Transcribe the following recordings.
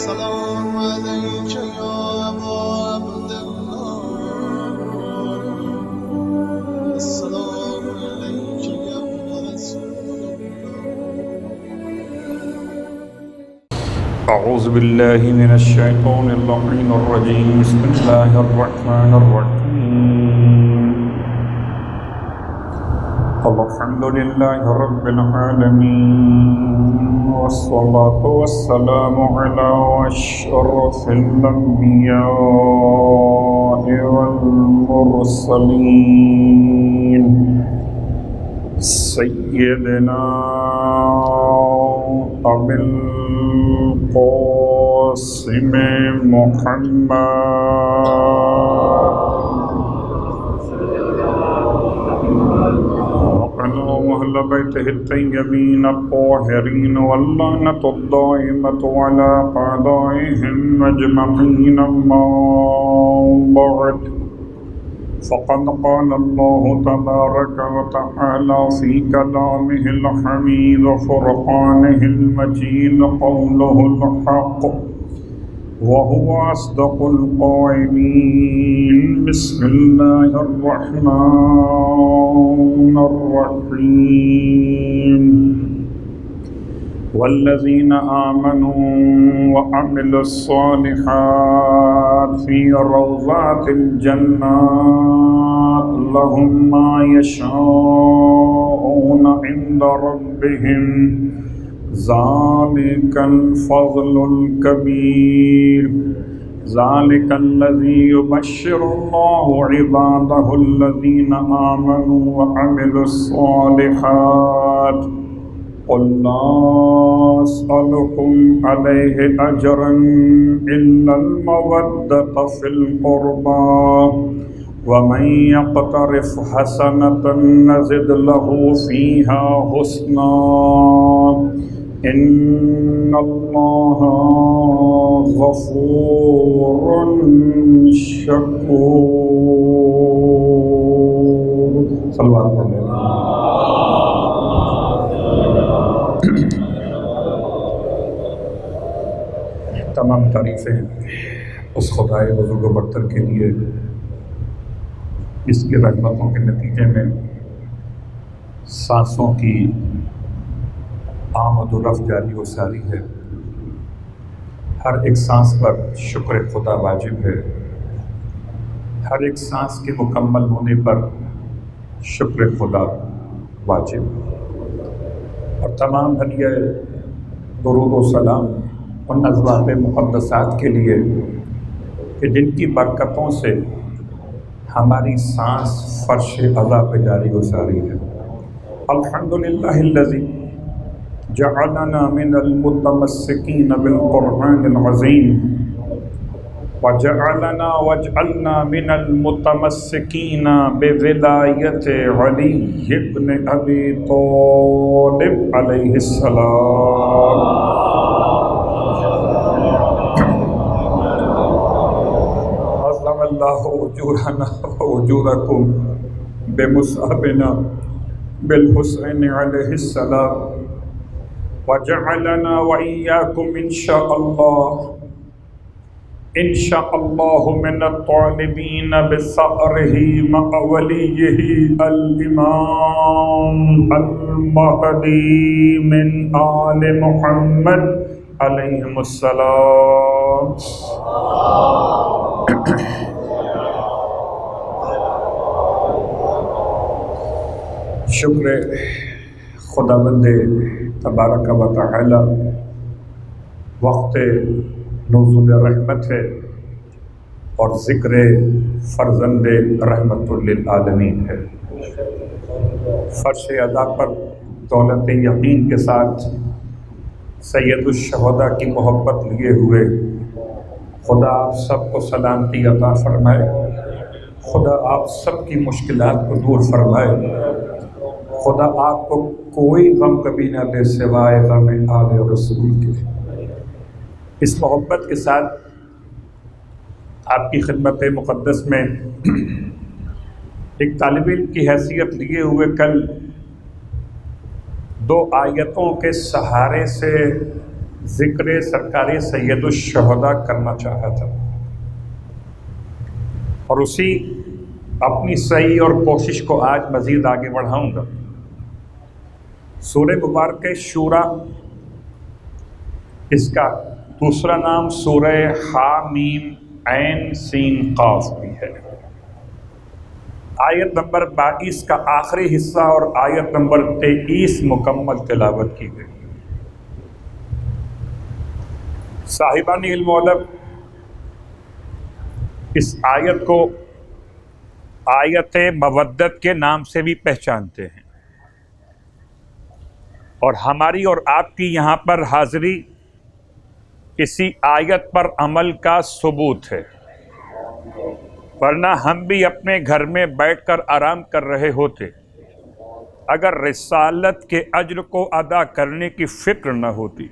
السلام عليك يا أبا عبد الله السلام عليك يا ابن رسول الله أعوذ بالله من الشيطان اللعين الرجيم بسم الله الرحمن الرحيم الحمد لله رب العالمين والصلاة والسلام على أشرف الأنبياء والمرسلين سيدنا أبي القاسم محمد وعلى أهل بيته الطيبين الطاهرين واللعنة الدائمة على أعدائهم أجمعين أما بعد فقد قال الله تبارك وتعالى في كلامه الحميد وفرقانه المجيد قوله الحق وهو أصدق القائلين بسم الله الرحمن الرحيم والذين آمنوا وعملوا الصالحات في روضات الجنات لهم ما يشاءون عند ربهم ذلك الفضل الكبير ذلك الذي يبشر الله عباده الذين آمنوا وعملوا الصالحات قل لا أسألكم عليه أجرا إلا المودة في القربى ومن يقترف حسنة نزد له فيها حسنا إن الله غفور شكور صلوات اللہ تمام تعریفیں اس خدائے بزرگ و برتر کے لیے اس کی رحمتوں کے نتیجے میں سانسوں کی آمد و رفت جاری و ساری ہے۔ ہر ایک سانس پر شکر خدا واجب ہے، ہر ایک سانس کے مکمل ہونے پر شکر خدا واجب ہے، اور تمام ہدیہ درود و سلام ان ازواج مقدسات کے لیے کہ جن کی برکتوں سے ہماری سانس فرش عزا پہ جاری و ساری ہے۔ الحمدللہ الذی جعلنا من المتمسکین بالقرآن العظیم واجعلنا من المتمسکین بولایت علی بن ابی طالب علیہ السلام۔ عظم اللہ اجورنا واجورکم بمصحبنا بالحسین علیہ السلام وجعلنا وإياكم إن شاء الله من الطالبين بثأره مع وليه الإمام المهدي من آل محمد عليهم السلام۔ شکر خداوند تبارک و تعالی وقت نزول رحمت ہے اور ذکر فرزند رحمت للعالمین ہے۔ فرش ادا پر دولت یقین کے ساتھ سید الشہداء کی محبت لیے ہوئے خدا آپ سب کو سلامتی عطا فرمائے، خدا آپ سب کی مشکلات کو دور فرمائے، خدا آپ کو کوئی غم کبھی نہ دے سوائے غم آل رسول کے۔ اس محبت کے ساتھ آپ کی خدمت مقدس میں ایک طالب علم کی حیثیت لیے ہوئے کل دو آیتوں کے سہارے سے ذکر سرکار سید الشہداء کرنا چاہا تھا، اور اسی اپنی صحیح اور کوشش کو آج مزید آگے بڑھاؤں گا۔ سورہ مبارکہ شورا، اس کا دوسرا نام سورہ حامیم عین سین قاف بھی ہے۔ آیت نمبر 22 کا آخری حصہ اور آیت نمبر 23 مکمل تلاوت کی گئی۔ صاحبان علم و ادب اس آیت کو آیت مودت کے نام سے بھی پہچانتے ہیں، اور ہماری اور آپ کی یہاں پر حاضری اسی آیت پر عمل کا ثبوت ہے، ورنہ ہم بھی اپنے گھر میں بیٹھ کر آرام کر رہے ہوتے اگر رسالت کے اجر کو ادا کرنے کی فکر نہ ہوتی۔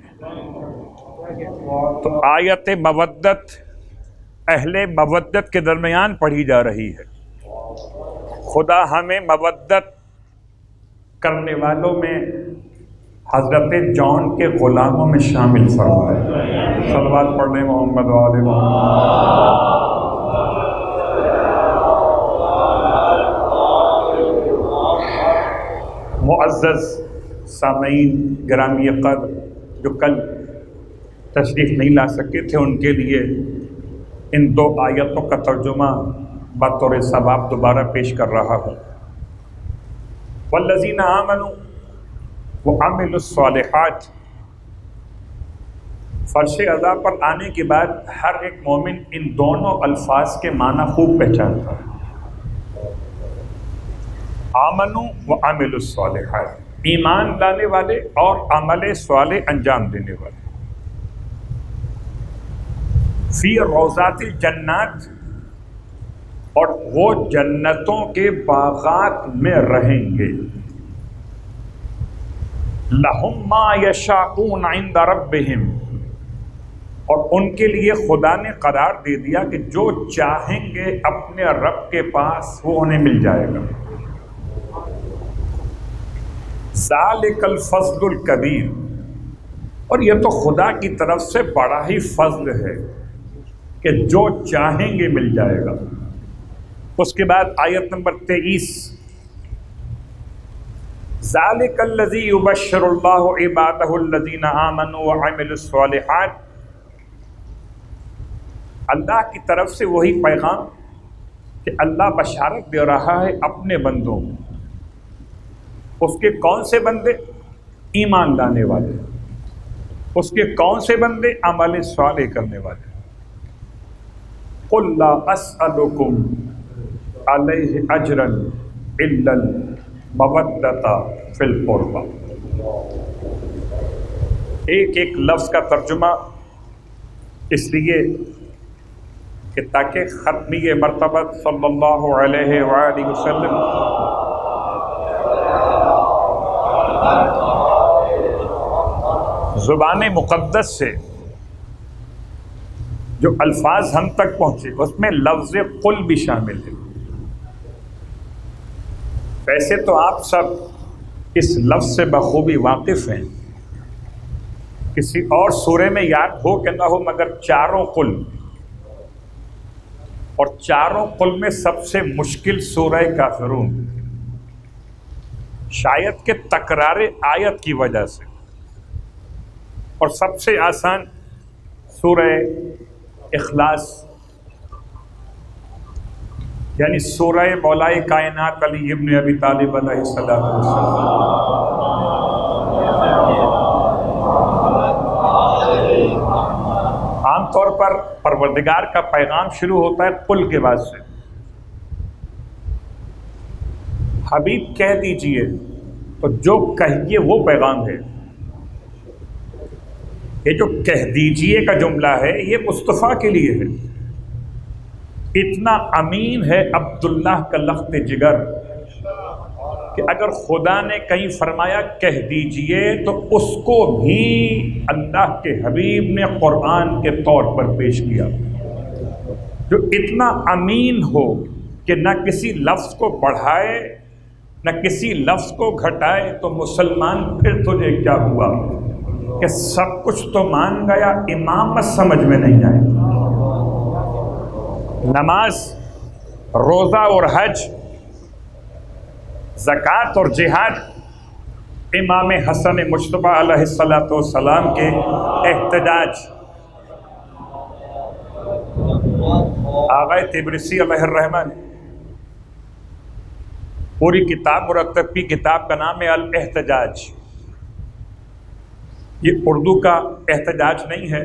تو آیت مودت اہل مودت کے درمیان پڑھی جا رہی ہے۔ خدا ہمیں مودت کرنے والوں میں حضرت جان کے غلاموں میں شامل فرمائے۔ صلوات پڑھنے محمد و آل محمد۔ معزز سامعین گرامی قدر جو کل تشریف نہیں لا سکے تھے، ان کے لیے ان دو آیتوں کا ترجمہ بطور ثواب دوبارہ پیش کر رہا ہوں۔ والذین آمنوا وعملوا الصالحات، فرش ادا پر آنے کے بعد ہر ایک مومن ان دونوں الفاظ کے معنی خوب پہچانتا ہے۔ آمنوا وعملوا الصالحات، ایمان لانے والے اور عمل صالح انجام دینے والے۔ فی روضات الجنات، اور وہ جنتوں کے باغات میں رہیں گے۔ لہم ما یشاءون عند ربہم، اور ان کے لیے خدا نے قرار دے دیا کہ جو چاہیں گے اپنے رب کے پاس وہ انہیں مل جائے گا۔ ذالک الفضل الکبیر، اور یہ تو خدا کی طرف سے بڑا ہی فضل ہے کہ جو چاہیں گے مل جائے گا۔ اس کے بعد آیت نمبر 23، ذالک الذی یبشر اللہ عبادہ الذین آمنوا وعملوا الصالحات، اللہ کی طرف سے وہی پیغام کہ اللہ بشارت دے رہا ہے اپنے بندوں کو۔ اس کے کون سے بندے؟ ایمان لانے والے۔ اس کے کون سے بندے؟ عمل صالح کرنے والے۔ قل لا اسألکم علیہ اجرا الا المودۃ فی القربى۔ ایک ایک لفظ کا ترجمہ اس لیے کہ تاکہ ختمی مرتبہ صلی اللہ علیہ وآلہ وسلم زبان مقدس سے جو الفاظ ہم تک پہنچے اس میں لفظ قل بھی شامل ہے۔ ویسے تو آپ سب اس لفظ سے بخوبی واقف ہیں، کسی اور سورے میں یاد ہو کہ نہ ہو مگر چاروں قل، اور چاروں قل میں سب سے مشکل سورہ کافرون، شاید کہ تکرار آیت کی وجہ سے، اور سب سے آسان سورہ اخلاص، یعنی سورہ مولائے کائنات علی ابن ابی طالب علیہ السلام۔ عام طور پر پروردگار کا پیغام شروع ہوتا ہے قل کے بعد سے، حبیب کہہ دیجئے، تو جو کہیے وہ پیغام ہے۔ یہ جو کہہ دیجئے کا جملہ ہے یہ مصطفیٰ کے لیے ہے۔ اتنا امین ہے عبداللہ کا لخت جگر کہ اگر خدا نے کہیں فرمایا کہہ دیجئے تو اس کو بھی اللہ کے حبیب نے قرآن کے طور پر پیش کیا۔ جو اتنا امین ہو کہ نہ کسی لفظ کو بڑھائے نہ کسی لفظ کو گھٹائے، تو مسلمان پھر تجھے کیا ہوا؟ کہ سب کچھ تو مان گیا، امامت سمجھ میں نہیں آئے. نماز، روزہ اور حج، زکوٰۃ اور جہاد امام حسن مجتبیٰ علیہ السلام کے احتجاج. آغا طبرسی علیہ الرحمہ نے پوری کتاب مرتب کی، کتاب کا نام ہے الاحتجاج. یہ اردو کا احتجاج نہیں ہے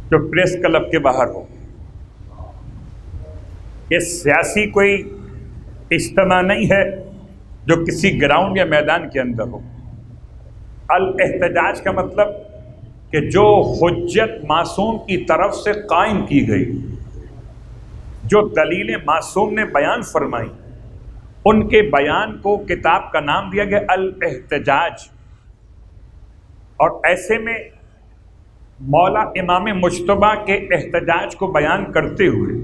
جو پریس کلب کے باہر ہو. یہ سیاسی کوئی اجتماع نہیں ہے جو کسی گراؤنڈ یا میدان کے اندر ہو. الاحتجاج کا مطلب کہ جو حجت معصوم کی طرف سے قائم کی گئی، جو دلیلیں معصوم نے بیان فرمائی، ان کے بیان کو کتاب کا نام دیا گیا الاحتجاج. اور ایسے میں مولا امام مجتبیٰ کے احتجاج کو بیان کرتے ہوئے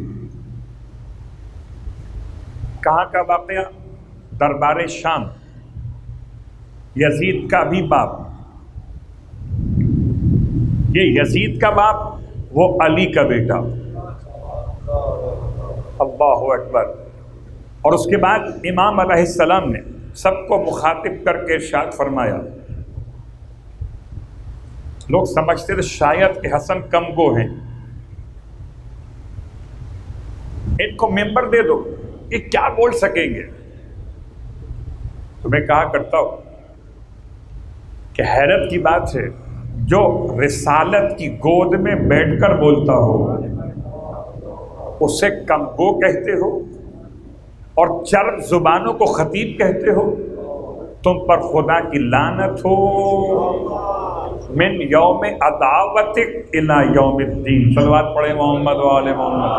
کہاں کا واقعہ؟ دربار شام، یزید کا بھی باپ. یہ یزید کا باپ، وہ علی کا بیٹا. اللہ اکبر. اور اس کے بعد امام علیہ السلام نے سب کو مخاطب کر کے ارشاد فرمایا. لوگ سمجھتے تھے شاید کہ حسن کم گو ہیں، ان کو ممبر دے دو، یہ کیا بول سکیں گے. تو میں کہا کرتا ہوں کہ حیرت کی بات ہے، جو رسالت کی گود میں بیٹھ کر بولتا ہو اسے کم گو کہتے ہو، اور چرب زبانوں کو خطیب کہتے ہو. تم پر خدا کی لعنت ہو. من یوم عداوتک الی یوم الدین. صلوات پڑھیں محمد و آل محمد.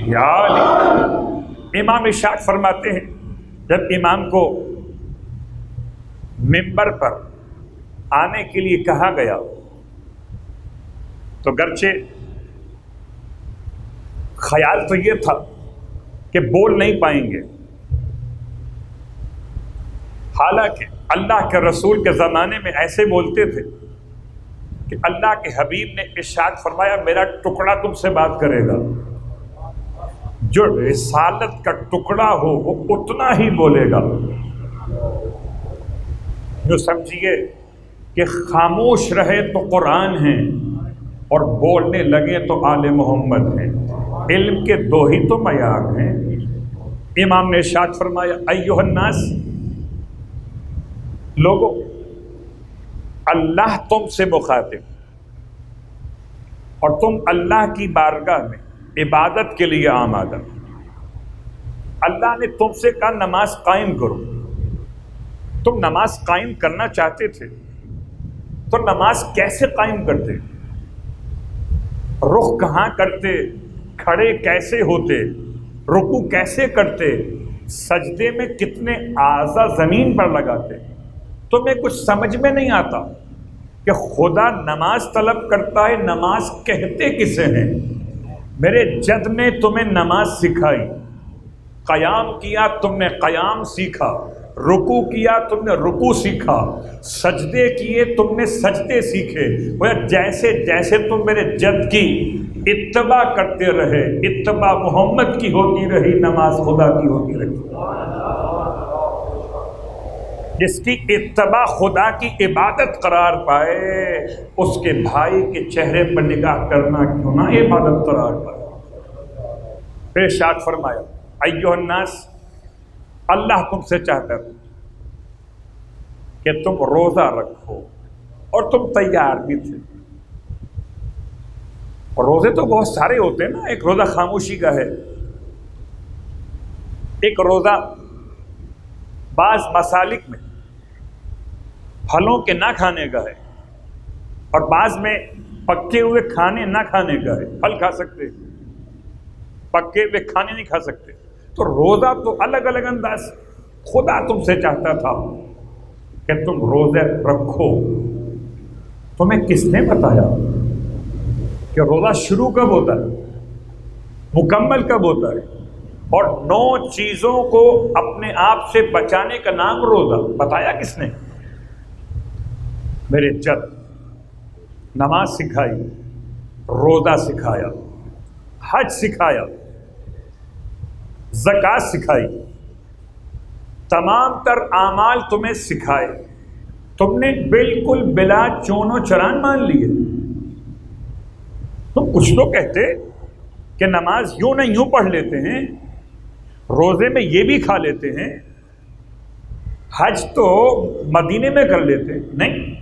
یا علی. امام ارشاد فرماتے ہیں جب امام کو منبر پر آنے کے لیے کہا گیا تو گرچہ خیال تو یہ تھا کہ بول نہیں پائیں گے، حالانکہ اللہ کے رسول کے زمانے میں ایسے بولتے تھے کہ اللہ کے حبیب نے ارشاد فرمایا میرا ٹکڑا تم سے بات کرے گا. جو رسالت کا ٹکڑا ہو وہ اتنا ہی بولے گا. جو سمجھیے کہ خاموش رہے تو قرآن ہیں اور بولنے لگے تو آل محمد ہیں. علم کے دو ہی تو معیار ہیں. امام نے ارشاد فرمایا ایھا الناس، لوگوں، اللہ تم سے مخاطب اور تم اللہ کی بارگاہ میں عبادت کے لیے آمادہ. اللہ نے تم سے کہا نماز قائم کرو. تم نماز قائم کرنا چاہتے تھے تو نماز کیسے قائم کرتے؟ رخ کہاں کرتے؟ کھڑے کیسے ہوتے؟ رکوع کیسے کرتے؟ سجدے میں کتنے اعضاء زمین پر لگاتے؟ تمہیں کچھ سمجھ میں نہیں آتا کہ خدا نماز طلب کرتا ہے، نماز کہتے کسے ہیں؟ میرے جد نے تمہیں نماز سکھائی. قیام کیا تم نے قیام سیکھا، رکوع کیا تم نے رکوع سیکھا، سجدے کیے تم نے سجدے سیکھے. جیسے جیسے تم میرے جد کی اتباع کرتے رہے، اتباع محمد کی ہوتی رہی، نماز خدا کی ہوتی رہی. جس کی اتباع خدا کی عبادت قرار پائے اس کے بھائی کے چہرے پر نگاہ کرنا کیوں نہ عبادت قرار پائے. پھر ارشاد فرمایا ایھا الناس، اللہ تم سے چاہتا ہے کہ تم روزہ رکھو، اور تم تیار بھی تھے. روزے تو بہت سارے ہوتے ہیں نا. ایک روزہ خاموشی کا ہے، ایک روزہ بعض مسالک میں پھلوں کے نہ کھانے کا ہے، اور بعض میں پکے ہوئے کھانے نہ کھانے کا ہے. پھل کھا سکتے، پکے ہوئے کھانے نہیں کھا سکتے. تو روزہ تو الگ الگ انداز. خدا تم سے چاہتا تھا کہ تم روزے رکھو. تمہیں کس نے بتایا کہ روزہ شروع کب ہوتا ہے، مکمل کب ہوتا ہے؟ اور 9 چیزوں کو اپنے آپ سے بچانے کا نام روزہ. بتایا کس نے؟ میرے جد. نماز سکھائی، روزہ سکھایا، حج سکھایا، زکوٰۃ سکھائی، تمام تر اعمال تمہیں سکھائے. تم نے بالکل بلا چون و چران مان لیے. تم کچھ تو کہتے کہ نماز یوں نہیں یوں پڑھ لیتے ہیں، روزے میں یہ بھی کھا لیتے ہیں، حج تو مدینے میں کر لیتے. نہیں،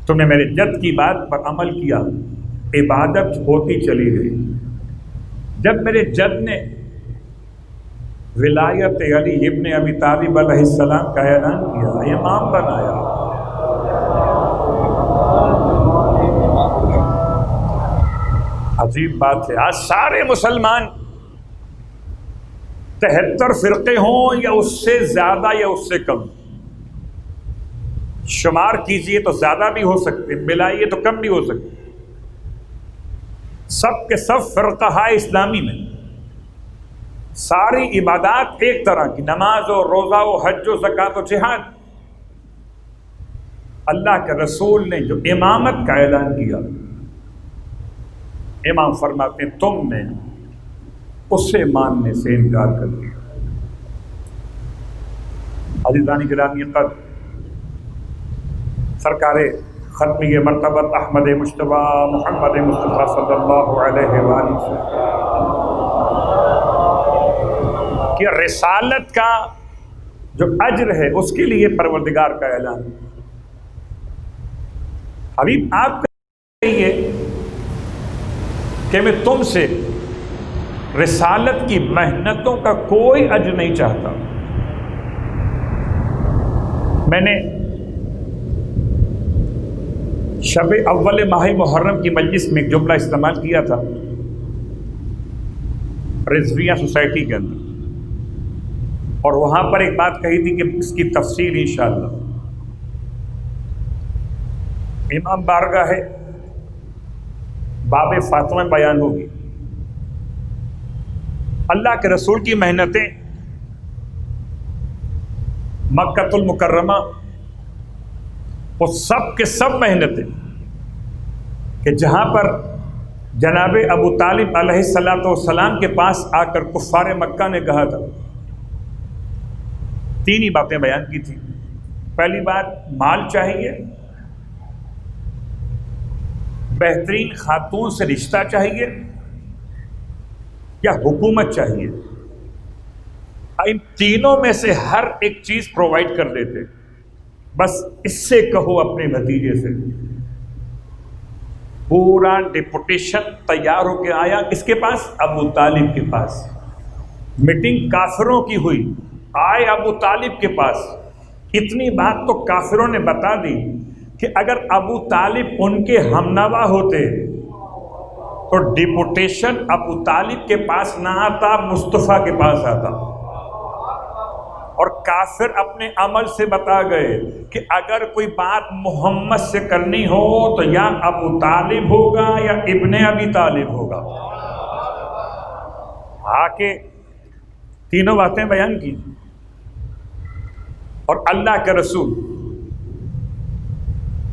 تم نے میرے جد کی بات پر عمل کیا، عبادت ہوتی چلی گئی. جب میرے جد نے ولایت علی ابن ابی طالب علیہ السلام کا اعلان کیا، امام بنایا، عجیب بات ہے. آج سارے مسلمان 73 فرقے ہوں یا اس سے زیادہ یا اس سے کم، شمار کیجئے تو زیادہ بھی ہو سکتے، ملائیے تو کم بھی ہو سکتے. سب کے سب فرقہ اسلامی میں ساری عبادات ایک طرح کی، نماز و روزہ و حج و زکوٰۃ و جہاد. اللہ کے رسول نے جو امامت کا اعلان کیا، امام فرماتے ہیں تم نے اسے ماننے سے انکار کر دیا. عزیزان گرامی قدر، سرکار ختمی مرتبت احمد مجتبیٰ محمد مصطفیٰ صلی اللہ علیہ وآلہ وسلم کہ رسالت کا جو اجر ہے اس کے لیے پروردگار کا اعلان. حبیب آپ کہیے کہ میں تم سے رسالت کی محنتوں کا کوئی اجر نہیں چاہتا. میں نے شب اول ماہ محرم کی مجلس میں ایک جملہ استعمال کیا تھا رضویہ سوسائٹی کے اندر، اور وہاں پر ایک بات کہی تھی کہ اس کی تفصیل انشاءاللہ امام بارگاہ ہے باب فاطمہ میں بیان ہوگی. اللہ کے رسول کی محنتیں مکہ المکرمہ، وہ سب کے سب محنتیں کہ جہاں پر جناب ابو طالب علیہ السلام کے پاس آ کر کفار مکہ نے کہا تھا، 3 ہی باتیں بیان کی تھی. پہلی بات، مال چاہیے، بہترین خاتون سے رشتہ چاہیے، یا حکومت چاہیے. ان تینوں میں سے ہر ایک چیز پرووائڈ کر دیتے، بس اس سے کہو اپنے بھتیجے سے. پورا ڈپوٹیشن تیار ہو کے آیا کس کے پاس؟ ابو طالب کے پاس. میٹنگ کافروں کی ہوئی، آئے ابو طالب کے پاس. اتنی بات تو کافروں نے بتا دی کہ اگر ابو طالب ان کے ہمنوا ہوتے تو ڈپوٹیشن ابو طالب کے پاس نہ آتا، مصطفیٰ کے پاس آتا. اور کافر اپنے عمل سے بتا گئے کہ اگر کوئی بات محمد سے کرنی ہو تو یا ابو طالب ہوگا یا ابن ابی طالب ہوگا. آ کے تینوں باتیں بیان کی. اور اللہ کے رسول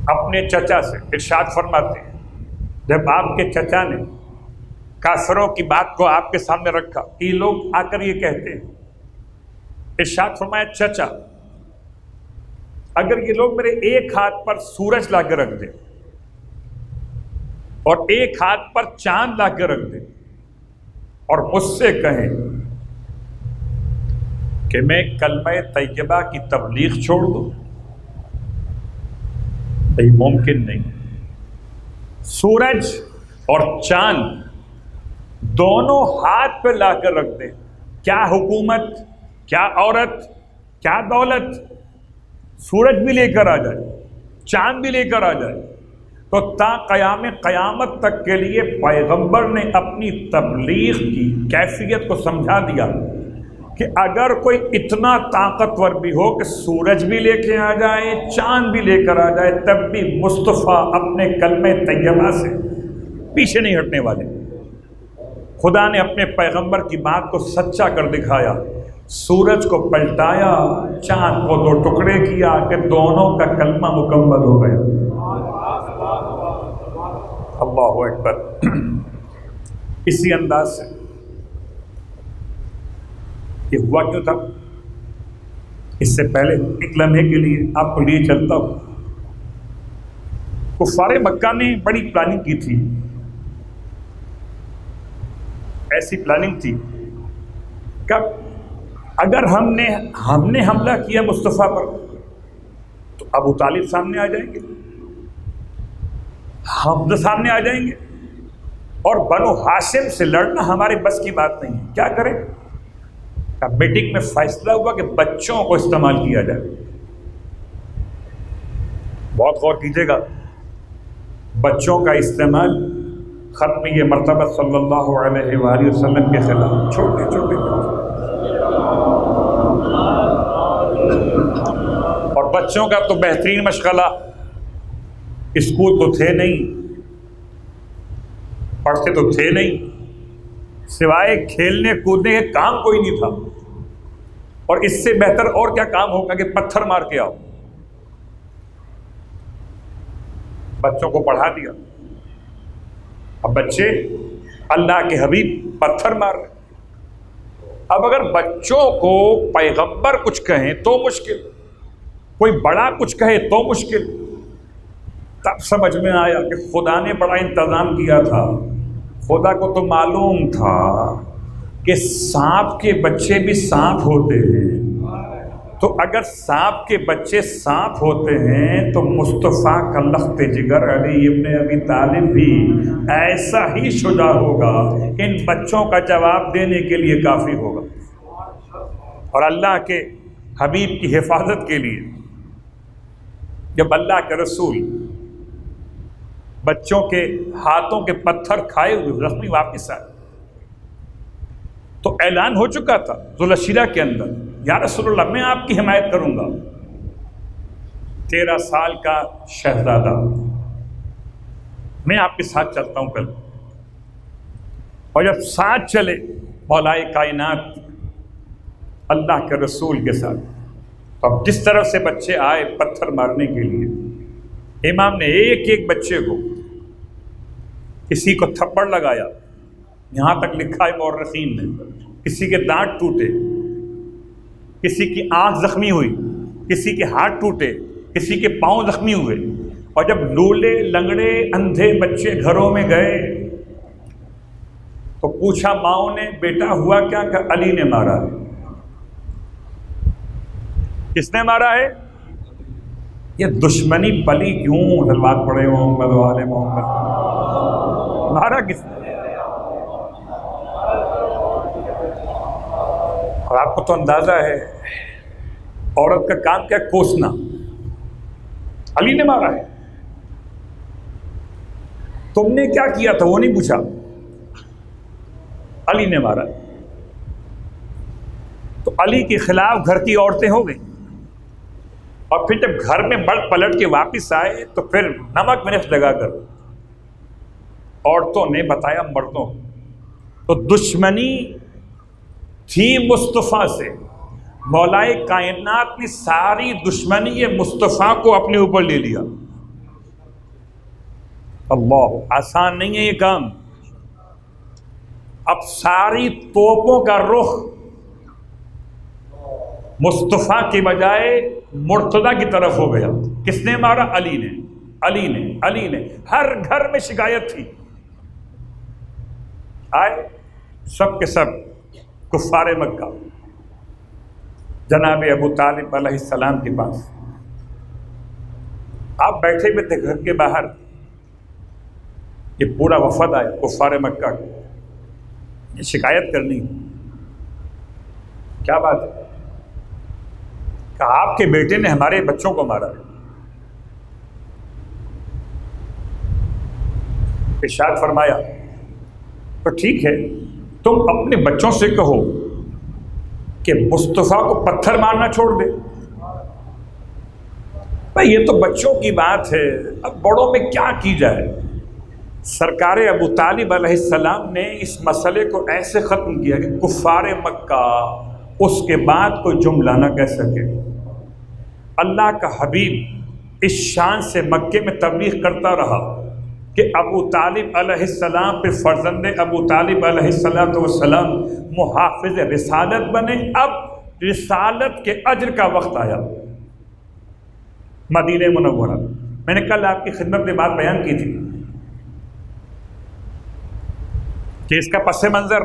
اپنے چچا سے ارشاد فرماتے ہیں، جب آپ کے چچا نے کافروں کی بات کو آپ کے سامنے رکھا، یہ لوگ آ کر یہ کہتے ہیں، ارشاد فرمایا چچا اگر یہ لوگ میرے ایک ہاتھ پر سورج لا کے رکھ دیں اور ایک ہاتھ پر چاند لا کے رکھ دیں اور مجھ سے کہیں کہ میں کلمہ طیبہ کی تبلیغ چھوڑ دوں، یہ ممکن نہیں. سورج اور چاند دونوں ہاتھ پہ لا کر رکھ دیں، کیا حکومت، کیا عورت، کیا دولت، سورج بھی لے کر آ جائے، چاند بھی لے کر آ جائے تو تا قیامت تک کے لیے پیغمبر نے اپنی تبلیغ کی کیفیت کو سمجھا دیا کہ اگر کوئی اتنا طاقتور بھی ہو کہ سورج بھی لے کے آ جائے، چاند بھی لے کر آ جائے، تب بھی مصطفیٰ اپنے کلمہ طیبہ سے پیچھے نہیں ہٹنے والے. خدا نے اپنے پیغمبر کی بات کو سچا کر دکھایا، سورج کو پلٹایا، چاند کو 2 ٹکڑے کیا کہ دونوں کا کلمہ مکمل ہو گیا۔ اللہ اکبر۔ اسی انداز سے یہ ہوا کیوں تھا؟ اس سے پہلے ایک لمحے کے لیے آپ کو لیے چلتا ہوں۔ کفار مکہ نے بڑی پلاننگ کی تھی، ایسی پلاننگ تھی کہ اگر ہم نے حملہ کیا مصطفیٰ پر تو ابو طالب سامنے آ جائیں گے، حمزہ سامنے آ جائیں گے، اور بنو ہاشم سے لڑنا ہمارے بس کی بات نہیں ہے۔ کیا کریں؟ میٹنگ میں فیصلہ ہوا کہ بچوں کو استعمال کیا جائے۔ بہت غور کیجیے گا، بچوں کا استعمال ختم یہ مرتبہ صلی اللہ علیہ وآلہ وسلم کے خلاف، چھوٹے چھوٹے اور بچوں کا تو بہترین مشغلہ، اسکول تو تھے نہیں، پڑھتے تو تھے نہیں، سوائے کھیلنے کودنے کے کام کوئی نہیں تھا، اور اس سے بہتر اور کیا کام ہوگا کہ پتھر مار کے آؤ۔ بچوں کو پڑھا دیا، اب بچے اللہ کے حبیب پتھر مار رہے۔ اب اگر بچوں کو پیغمبر کچھ کہیں تو مشکل، کوئی بڑا کچھ کہے تو مشکل۔ تب سمجھ میں آیا کہ خدا نے بڑا انتظام کیا تھا۔ خدا کو تو معلوم تھا کہ سانپ کے بچے بھی سانپ ہوتے ہیں، تو اگر سانپ کے بچے سانپ ہوتے ہیں تو مصطفیٰ کا لخت جگر علی ابن ابی طالب بھی ایسا ہی شجاع ہوگا، ان بچوں کا جواب دینے کے لیے کافی ہوگا۔ اور اللہ کے حبیب کی حفاظت کے لیے جب اللہ کے رسول بچوں کے ہاتھوں کے پتھر کھائے ہوئے زخمی واپس آئے تو اعلان ہو چکا تھا ذوالشیرہ کے اندر، یا رسول اللہ میں آپ کی حمایت کروں گا۔ 13 سال کا شہزادہ، میں آپ کے ساتھ چلتا ہوں کل۔ اور جب ساتھ چلے مولا کائنات اللہ کے رسول کے ساتھ، تو اب جس طرف سے بچے آئے پتھر مارنے کے لیے، امام نے ایک ایک بچے کو، کسی کو تھپڑ لگایا، یہاں تک لکھا ہے مورخین نے، کسی کے دانت ٹوٹے، کسی کی آنکھ زخمی ہوئی، کسی کے ہاتھ ٹوٹے، کسی کے پاؤں زخمی ہوئے۔ اور جب لولے لنگڑے اندھے بچے گھروں میں گئے تو پوچھا ماؤں نے، بیٹا ہوا کیا؟ کہ علی نے مارا ہے۔ کس نے مارا ہے؟ یہ دشمنی پلی کیوں؟ صلوات پڑھے محمد و آل محمد۔ مارا کس نے؟ اور آپ کو تو اندازہ ہے عورت کا کام کیا؟ کوسنا۔ علی نے مارا ہے۔ تم نے کیا کیا تھا وہ نہیں پوچھا، علی نے مارا۔ تو علی کے خلاف گھر کی عورتیں ہو گئیں، اور پھر جب گھر میں مڑ پلٹ کے واپس آئے تو پھر نمک مرچ لگا کر عورتوں نے بتایا مردوں کو۔ تو دشمنی تھی مصطفیٰ سے، مولا کائنات نے ساری دشمنی یہ مصطفیٰ کو اپنے اوپر لے لیا۔ اللہ، آسان نہیں ہے یہ کام۔ اب ساری توپوں کا رخ مصطفیٰ کی بجائے مرتضیٰ کی طرف ہو گیا۔ کس نے مارا؟ علی نے، علی نے، علی نے۔ ہر گھر میں شکایت تھی۔ آئے سب کے سب کفار مکہ جناب ابو طالب علیہ السلام کے پاس۔ آپ بیٹھے ہوئے تھے گھر کے باہر، یہ پورا وفد آیا کفار مکہ کا، یہ شکایت کرنی ہے۔ کیا بات ہے؟ کہ آپ کے بیٹے نے ہمارے بچوں کو مارا۔ ارشاد فرمایا تو ٹھیک ہے، تم اپنے بچوں سے کہو کہ مصطفیٰ کو پتھر مارنا چھوڑ دے۔ بھائی یہ تو بچوں کی بات ہے، اب بڑوں میں کیا کی جائے۔ سرکار ابو طالب علیہ السلام نے اس مسئلے کو ایسے ختم کیا کہ کفار مکہ اس کے بعد کوئی جملہ نہ کہہ سکے۔ اللہ کا حبیب اس شان سے مکے میں تبلیغ کرتا رہا کہ ابو طالب علیہ السلام پہ فرزند ابو طالب علیہ السلام محافظ رسالت بنے۔ اب رسالت کے اجر کا وقت آیا مدینہ منورہ۔ میں نے کل آپ کی خدمت میں بات بیان کی تھی کہ اس کا پس منظر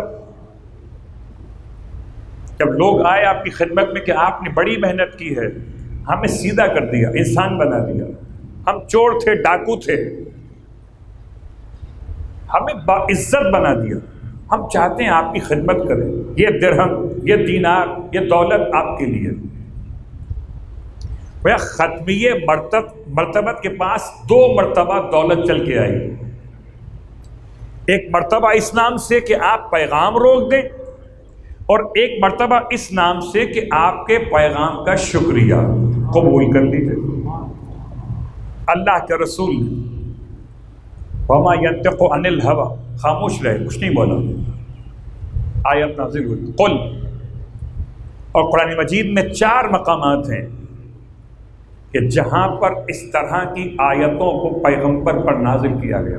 جب لوگ آئے آپ کی خدمت میں کہ آپ نے بڑی محنت کی ہے، ہمیں سیدھا کر دیا، انسان بنا دیا، ہم چور تھے، ڈاکو تھے، ہمیں باعزت بنا دیا، ہم چاہتے ہیں آپ کی خدمت کریں، یہ درہم، یہ دینار، یہ دولت آپ کے لیے۔ وہ ختمیہ مرتبت کے پاس 2 مرتبہ دولت چل کے آئی۔ ایک مرتبہ اس نام سے کہ آپ پیغام روک دیں، اور ایک مرتبہ اس نام سے کہ آپ کے پیغام کا شکریہ قبول کر لیجیے۔ اللہ کے رسول وما ينطق عن الهوى خاموش رہے، کچھ نہیں بولا۔ آیت نازل ہوئی قل، اور قرآن مجید میں 4 مقامات ہیں کہ جہاں پر اس طرح کی آیتوں کو پیغمبر پر نازل کیا گیا۔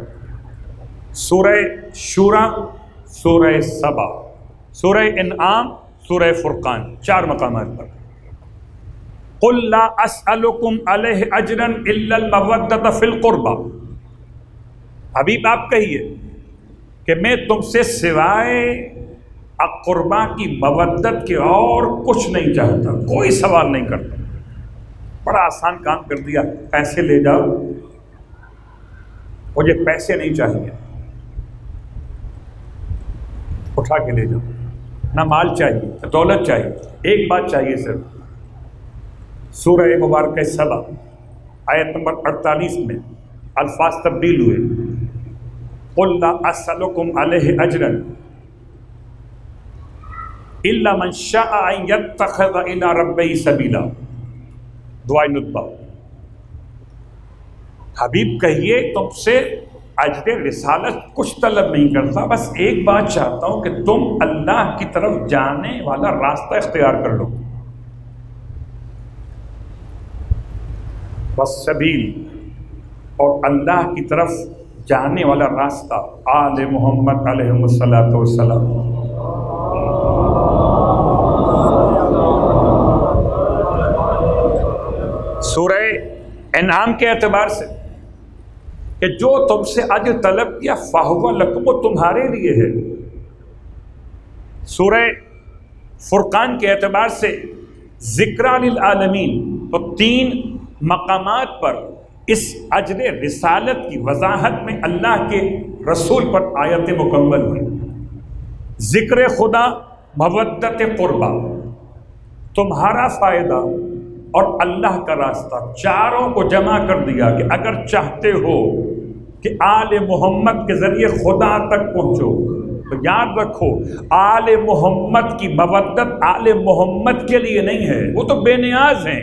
سورہ شورى، سورہ سبا، سورہ انعام، سورہ فرقان، 4 مقامات پر۔ قل لا اسألکم علیہ اجرا الا المودۃ فی القربى، حبیب آپ کہیے کہ میں تم سے سوائے قربا کی مودت کے اور کچھ نہیں چاہتا، کوئی سوال نہیں کرتا۔ بڑا آسان کام کر دیا، پیسے لے جاؤ، مجھے پیسے نہیں چاہیے، اٹھا کے لے جاؤ، نہ مال چاہیے نہ دولت چاہیے، ایک بات چاہیے صرف۔ سورہ مبارکہ سبا آیت نمبر 48 میں الفاظ تبدیل ہوئے، قل لا اسألکم علیہ اجرا الا من شاء ان يتخذ الى ربہ سبیلا، دعائے ندبہ۔ حبیب کہیے تم سے اجر رسالت کچھ طلب نہیں کرتا، بس ایک بات چاہتا ہوں کہ تم اللہ کی طرف جانے والا راستہ اختیار کر لو۔ بس سبیل، اور اللہ کی طرف جانے والا راستہ آل محمد علیہ الصلوۃ والسلام۔ سورہ انعام کے اعتبار سے کہ جو تم سے اجر طلب کیا فَهُوَ لَكُمْ، وہ تمہارے لیے ہے۔ سورہ فرقان کے اعتبار سے ذکر للعالمین، تو 3 مقامات پر اس اجر رسالت کی وضاحت میں اللہ کے رسول پر آیت مکمل ہوئی۔ ذکر خدا، مودت قربا، تمہارا فائدہ اور اللہ کا راستہ، چاروں کو جمع کر دیا کہ اگر چاہتے ہو کہ آل محمد کے ذریعے خدا تک پہنچو تو یاد رکھو آل محمد کی مودت آل محمد کے لیے نہیں ہے، وہ تو بے نیاز ہیں،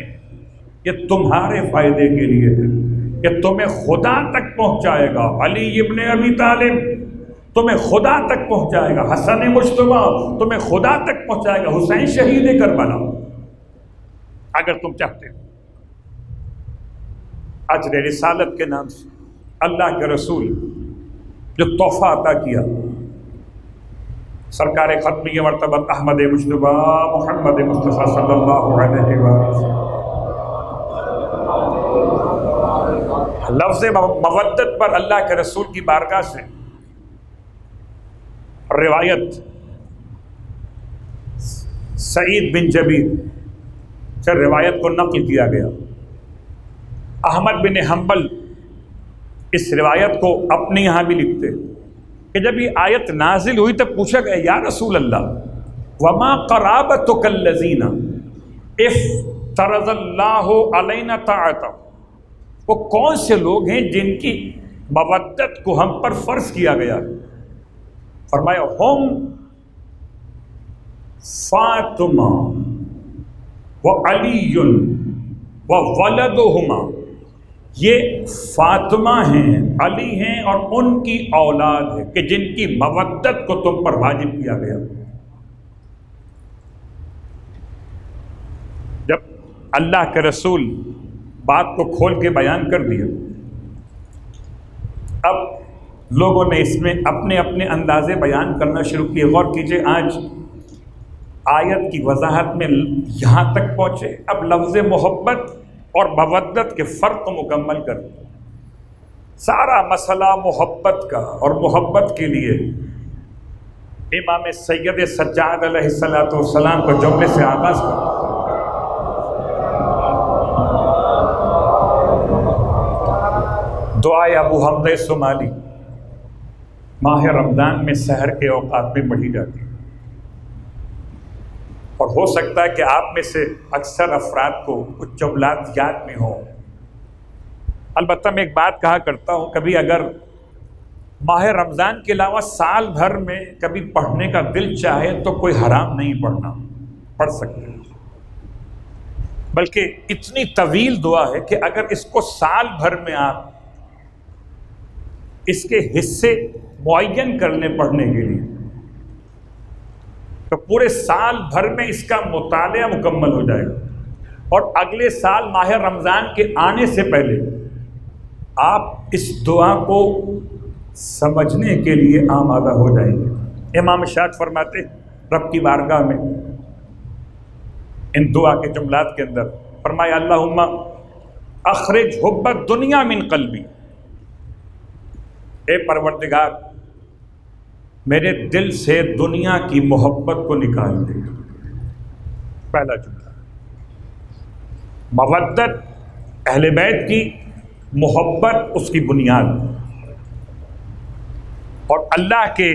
یہ تمہارے فائدے کے لیے ہے، کہ تمہیں خدا تک پہنچائے گا۔ علی ابن ابی طالب تمہیں خدا تک پہنچائے گا، حسن مجتبیٰ تمہیں خدا تک پہنچائے گا، حسین شہید کربلا، اگر تم چاہتے ہو۔ اجر رسالت کے نام سے اللہ کے رسول جو تحفہ عطا کیا، سرکار ختمی مرتبہ احمد مجتبیٰ محمد مصطفیٰ صلی اللہ علیہ وسلم، لفظ مودت پر اللہ کے رسول کی بارگاہ سے روایت سعید بن جبیر سے روایت کو نقل کیا گیا۔ احمد بن حنبل اس روایت کو اپنے یہاں بھی لکھتے کہ جب یہ آیت نازل ہوئی تب پوچھا گیا یا رسول اللہ وما قرابتک الذین افترض اللہ علینا طاعتہ، وہ کون سے لوگ ہیں جن کی مودت کو ہم پر فرض کیا گیا؟ فرمایا ہم فاطمہ و علی و ولدہما، یہ فاطمہ ہیں، علی ہیں اور ان کی اولاد ہے کہ جن کی مودت کو تم پر واجب کیا گیا۔ جب اللہ کے رسول بات کو کھول کے بیان کر دیا، اب لوگوں نے اس میں اپنے اپنے اندازے بیان کرنا شروع کیے۔ غور کیجئے، آج آیت کی وضاحت میں یہاں تک پہنچے، اب لفظ محبت اور مودت کے فرق کو مکمل کر دیا۔ سارا مسئلہ محبت کا اور محبت کے لیے امام سید سجاد علیہ السلام کو جملے سے آغاز کر دعائے ابو حمزہ صومالی ماہ رمضان میں سحر کے اوقات میں پڑھی جاتی ہے، اور ہو سکتا ہے کہ آپ میں سے اکثر افراد کو کچھ جملات یاد میں ہوں۔ البتہ میں ایک بات کہا کرتا ہوں، کبھی اگر ماہ رمضان کے علاوہ سال بھر میں کبھی پڑھنے کا دل چاہے تو کوئی حرام نہیں پڑھنا، پڑھ سکتے ہیں، بلکہ اتنی طویل دعا ہے کہ اگر اس کو سال بھر میں آپ اس کے حصے معین کر لیں پڑھنے کے لیے تو پورے سال بھر میں اس کا مطالعہ مکمل ہو جائے گا، اور اگلے سال ماہ رمضان کے آنے سے پہلے آپ اس دعا کو سمجھنے کے لیے آمادہ ہو جائیں گے۔ امام شاعر فرماتے رب کی بارگاہ میں ان دعا کے جملات کے اندر فرمایا، اللہم اخرج حب الدنیا من قلبی، اے پروردگار میرے دل سے دنیا کی محبت کو نکال دے۔ پہلا جملہ، مودت اہل بیت کی محبت اس کی بنیاد، اور اللہ کے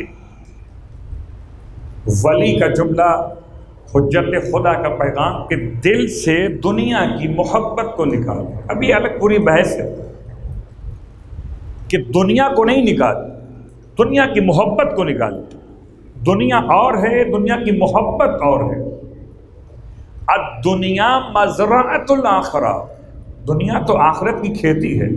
ولی کا جملہ حجت خدا کا پیغام کہ دل سے دنیا کی محبت کو نکال۔ اب یہ الگ پوری بحث ہے کہ دنیا کو نہیں نکال، دنیا کی محبت کو نکال۔ دنیا اور ہے، دنیا کی محبت اور ہے۔ الدنیا مزرعۃ الاخرہ، دنیا تو آخرت کی کھیتی ہے۔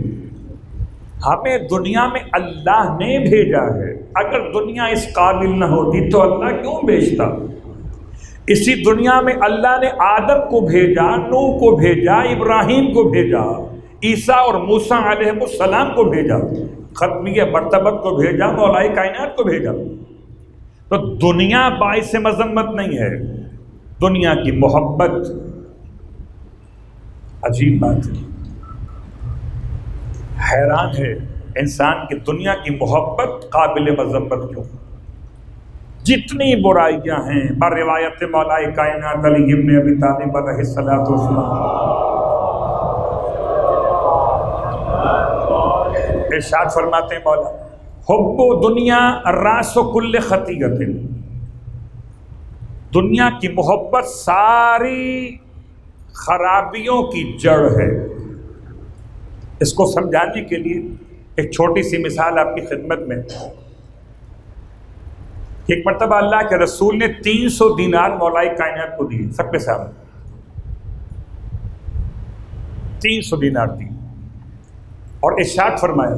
ہمیں دنیا میں اللہ نے بھیجا ہے، اگر دنیا اس قابل نہ ہوتی تو اللہ کیوں بھیجتا؟ اسی دنیا میں اللہ نے آدم کو بھیجا، نوح کو بھیجا، ابراہیم کو بھیجا، عیسیٰ اور موسیٰ علیہ السلام کو بھیجا، ختمیہ مرتبت کو بھیجا، مولا کائنات کو بھیجا۔ تو دنیا باعث مذمت نہیں ہے، دنیا کی محبت۔ عجیب بات ہے، حیران ہے انسان کی دنیا کی محبت قابل مذمت کیوں؟ جتنی برائیاں ہیں بر روایت مولا کائنات علی ابن ابی طالب علیہ السلام ارشاد فرماتے ہیں مولا، حب دنیا راس کل خطیئت، دنیا کی محبت ساری خرابیوں کی جڑ ہے۔ اس کو سمجھانے کے لیے ایک چھوٹی سی مثال آپ کی خدمت میں۔ ایک مرتبہ اللہ کے رسول نے 300 دینار مولا کائنات کو دیے، سب کے سامنے 300 دینار دی، اور ارشاد فرمایا،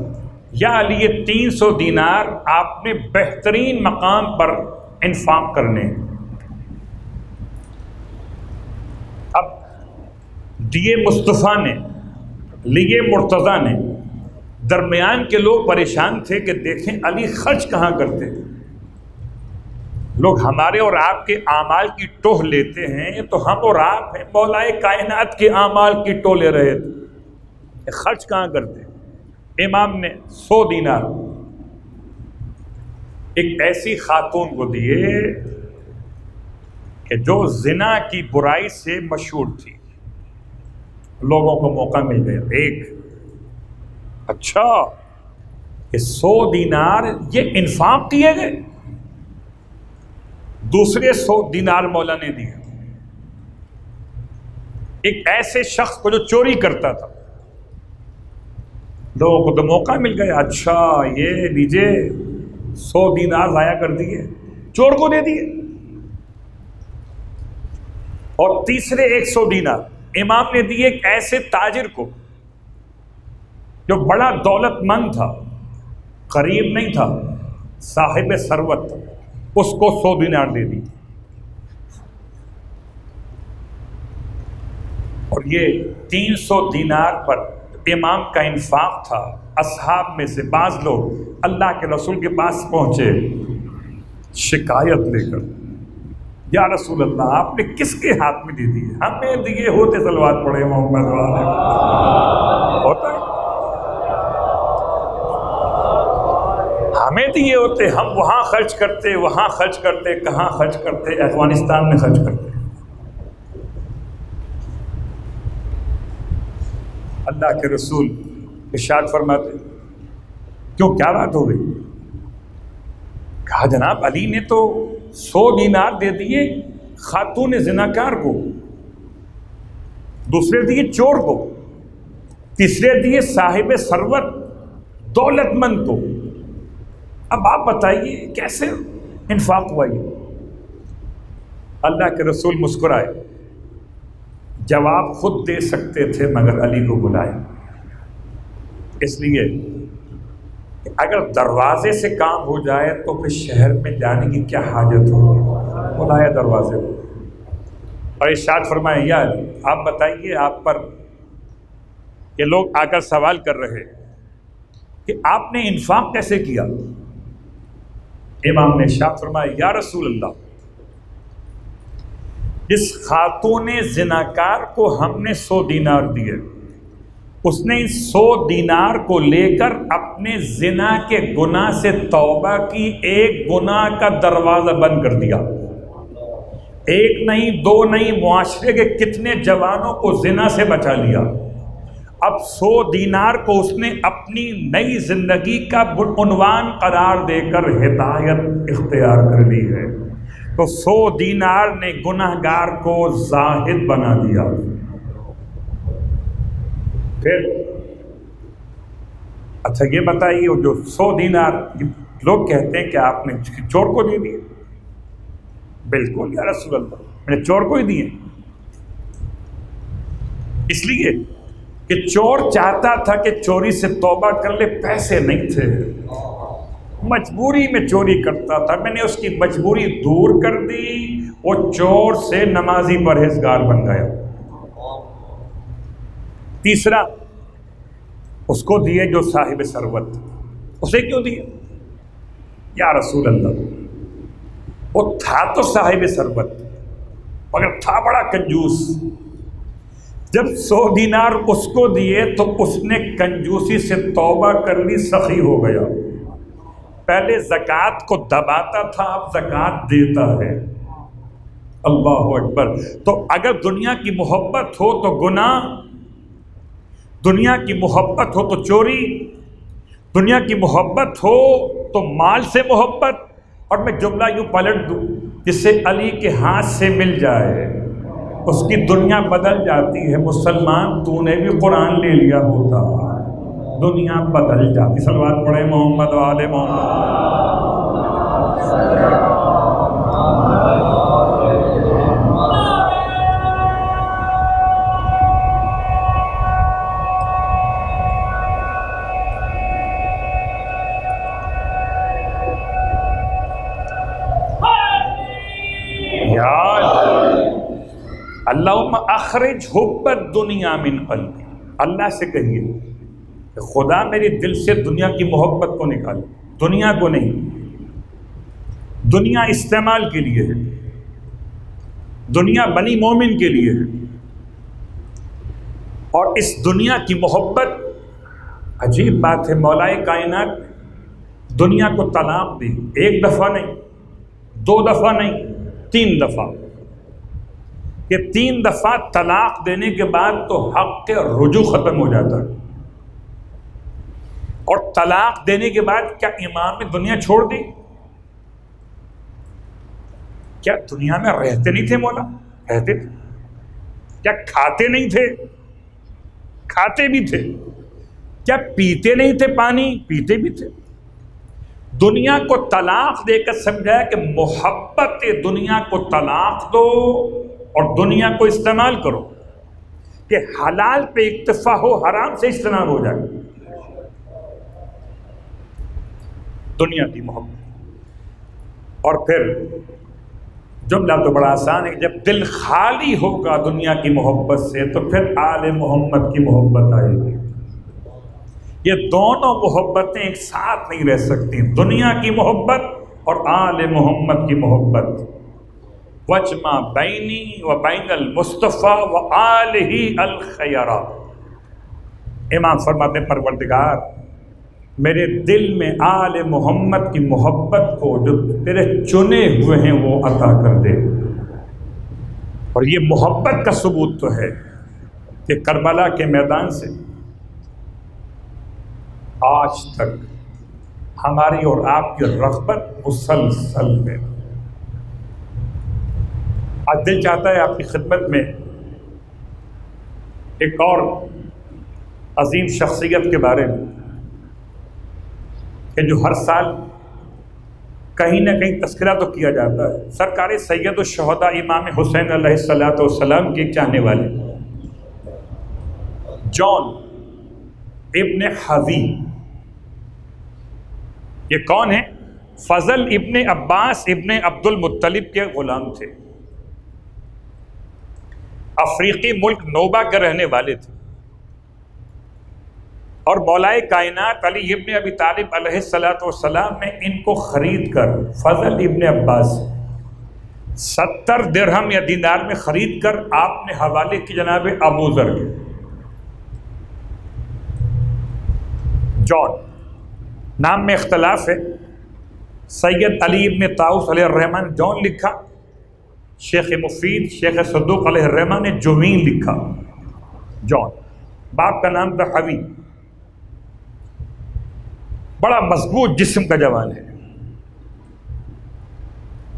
یا علی یہ 300 دینار آپ نے بہترین مقام پر انفاق کرنے ہیں۔ اب دیے مصطفیٰ نے، لیے مرتضیٰ نے، درمیان کے لوگ پریشان تھے کہ دیکھیں علی خرچ کہاں کرتے۔ لوگ ہمارے اور آپ کے اعمال کی ٹوہ لیتے ہیں تو ہم اور آپ ہیں مولا کائنات کے اعمال کی ٹوہ لے رہے تھے، خرچ کہاں کرتے۔ امام نے 100 دینار ایک ایسی خاتون کو دیے کہ جو زنا کی برائی سے مشہور تھی، لوگوں کو موقع مل گیا۔ ایک اچھا، یہ 100 دینار یہ انفاق کیے گئے، دوسرے 100 دینار مولا نے دیے ایک ایسے شخص کو جو چوری کرتا تھا، لوگوں کو تو موقع مل گیا، اچھا یہ دیجئے 100 دینار ضائع کر دیے، چور کو دے دیے۔ اور تیسرے 100 دینار امام نے دیے ایک ایسے تاجر کو جو بڑا دولت مند تھا، غریب نہیں تھا، صاحب ثروت تھا، اس کو 100 دینار دے دی. اور یہ 300 دینار پر امام کا انفاق تھا. اصحاب میں سے بعض لوگ اللہ کے رسول کے پاس پہنچے شکایت لے کر، یا رسول اللہ آپ نے کس کے ہاتھ میں دے دیے؟ ہمیں دیے ہوتے صلوات پڑھے محمد والے. ہوتا ہے ہمیں دیے ہوتے، ہم وہاں خرچ کرتے، وہاں خرچ کرتے، کہاں خرچ کرتے؟ افغانستان میں خرچ کرتے. اللہ کے رسول ارشاد فرماتے کیوں کیا بات ہو گئی؟ کہا جناب علی نے تو 100 دینار دے دیے خاتون زناکار کو، دوسرے دیے چور کو، تیسرے دیے صاحب ثروت دولت مند کو. اب آپ بتائیے کیسے انفاق ہوا یہ؟ اللہ کے رسول مسکرائے، جواب خود دے سکتے تھے مگر علی کو بلائے. اس لیے کہ اگر دروازے سے کام ہو جائے تو پھر شہر میں جانے کی کیا حاجت ہوگی؟ بلایا دروازے کو اور ارشاد فرمایا یا علی آپ بتائیے، آپ پر یہ لوگ آ کر سوال کر رہے کہ آپ نے انفاق کیسے کیا؟ امام نے ارشاد فرمایا یا رسول اللہ، جس خاتون زناکار کو ہم نے 100 دینار دیے، اس نے 100 دینار کو لے کر اپنے زنا کے گناہ سے توبہ کی، ایک گناہ کا دروازہ بند کر دیا. ایک نہیں، دو نہیں، معاشرے کے کتنے جوانوں کو زنا سے بچا لیا. اب 100 دینار کو اس نے اپنی نئی زندگی کا عنوان قرار دے کر ہدایت اختیار کر لی ہے. تو 100 دینار نے گناہگار کو زاہد بنا دیا. پھر اچھا یہ بتائیے، وہ جو 100 دینار لوگ کہتے ہیں کہ آپ نے چور کو دے دیے. بالکل یا رسول اللہ میں نے چور کو ہی دیے، اس لیے کہ چور چاہتا تھا کہ چوری سے توبہ کر لے، پیسے نہیں تھے، مجبوری میں چوری کرتا تھا. میں نے اس کی مجبوری دور کر دی، وہ چور سے نمازی پرہیزگار بن گیا. تیسرا اس کو دیے جو صاحب ثروت، اسے کیوں دیے؟ یا رسول اللہ وہ تھا تو صاحب ثروت مگر تھا بڑا کنجوس. جب 100 دینار اس کو دیے تو اس نے کنجوسی سے توبہ کر لی، سخی ہو گیا. پہلے زکوٰۃ کو دباتا تھا، اب زکوٰۃ دیتا ہے. اللہ اکبر. تو اگر دنیا کی محبت ہو تو گناہ، دنیا کی محبت ہو تو چوری، دنیا کی محبت ہو تو مال سے محبت. اور میں جملہ یوں پلٹ دوں، جس سے علی کے ہاتھ سے مل جائے اس کی دنیا بدل جاتی ہے. مسلمان تو نے بھی قرآن لے لیا ہوتا دنیا بدل جاتی. صلوات پڑھے محمد والے محمد. اللہم اخرج حب الدنیا من قلبی. اللہ سے کہیے کہ خدا میری دل سے دنیا کی محبت کو نکال. دنیا کو نہیں، دنیا استعمال کے لیے ہے، دنیا بنی مومن کے لیے ہے. اور اس دنیا کی محبت، عجیب بات ہے، مولا کائنات دنیا کو طلاق دی. 1 دفعہ نہیں، 2 دفعہ نہیں، 3 دفعہ. کہ 3 دفعہ طلاق دینے کے بعد تو حق کے رجوع ختم ہو جاتا ہے. اور طلاق دینے کے بعد کیا امام نے دنیا چھوڑ دی؟ کیا دنیا میں رہتے نہیں تھے مولا؟ رہتے تھے. کیا کھاتے نہیں تھے؟ کھاتے بھی تھے. کیا پیتے نہیں تھے پانی؟ پیتے بھی تھے. دنیا کو طلاق دے کر سمجھایا کہ محبت دنیا کو طلاق دو اور دنیا کو استعمال کرو، کہ حلال پہ اکتفا ہو، حرام سے اجتناب ہو جائے. دنیا کی محبت. اور پھر جملہ تو بڑا آسان ہے، جب دل خالی ہوگا دنیا کی محبت سے تو پھر آل محمد کی محبت آئے گی. یہ دونوں محبتیں ایک ساتھ نہیں رہ سکتی، دنیا کی محبت اور آل محمد کی محبت. وجمع بینی و بین المصطفیٰ و آلہ الخیرہ. امام فرماتے ہیں پروردگار میرے دل میں آل محمد کی محبت کو جو تیرے چنے ہوئے ہیں وہ عطا کر دے. اور یہ محبت کا ثبوت تو ہے کہ کربلا کے میدان سے آج تک ہماری اور آپ کی رغبت مسلسل ہے. آج دل چاہتا ہے آپ کی خدمت میں ایک اور عظیم شخصیت کے بارے میں کہ جو ہر سال کہیں نہ کہیں تذکرہ تو کیا جاتا ہے. سرکار سید الشہداء امام حسین علیہ الصلوۃ والسلام کے چاہنے والے جان ابن حوی، یہ کون ہیں؟ فضل ابن عباس ابن عبد المطلب کے غلام تھے. افریقی ملک نوبا کے رہنے والے تھے اور مولائے کائنات علی ابن ابی طالب علیہ الصلوۃ والسلام نے ان کو خرید کر فضل ابن عباس 70 درہم یا دینار میں خرید کر آپ نے حوالے کی جناب ابو ذر کے. جان نام میں اختلاف ہے، سید علی ابن طاؤس علیہ الرحمن جان لکھا، شیخ مفید شیخ صدوق علیہ الرحمن نے جوین لکھا. جان باپ کا نام تھا حوی، بڑا مضبوط جسم کا جوان ہے.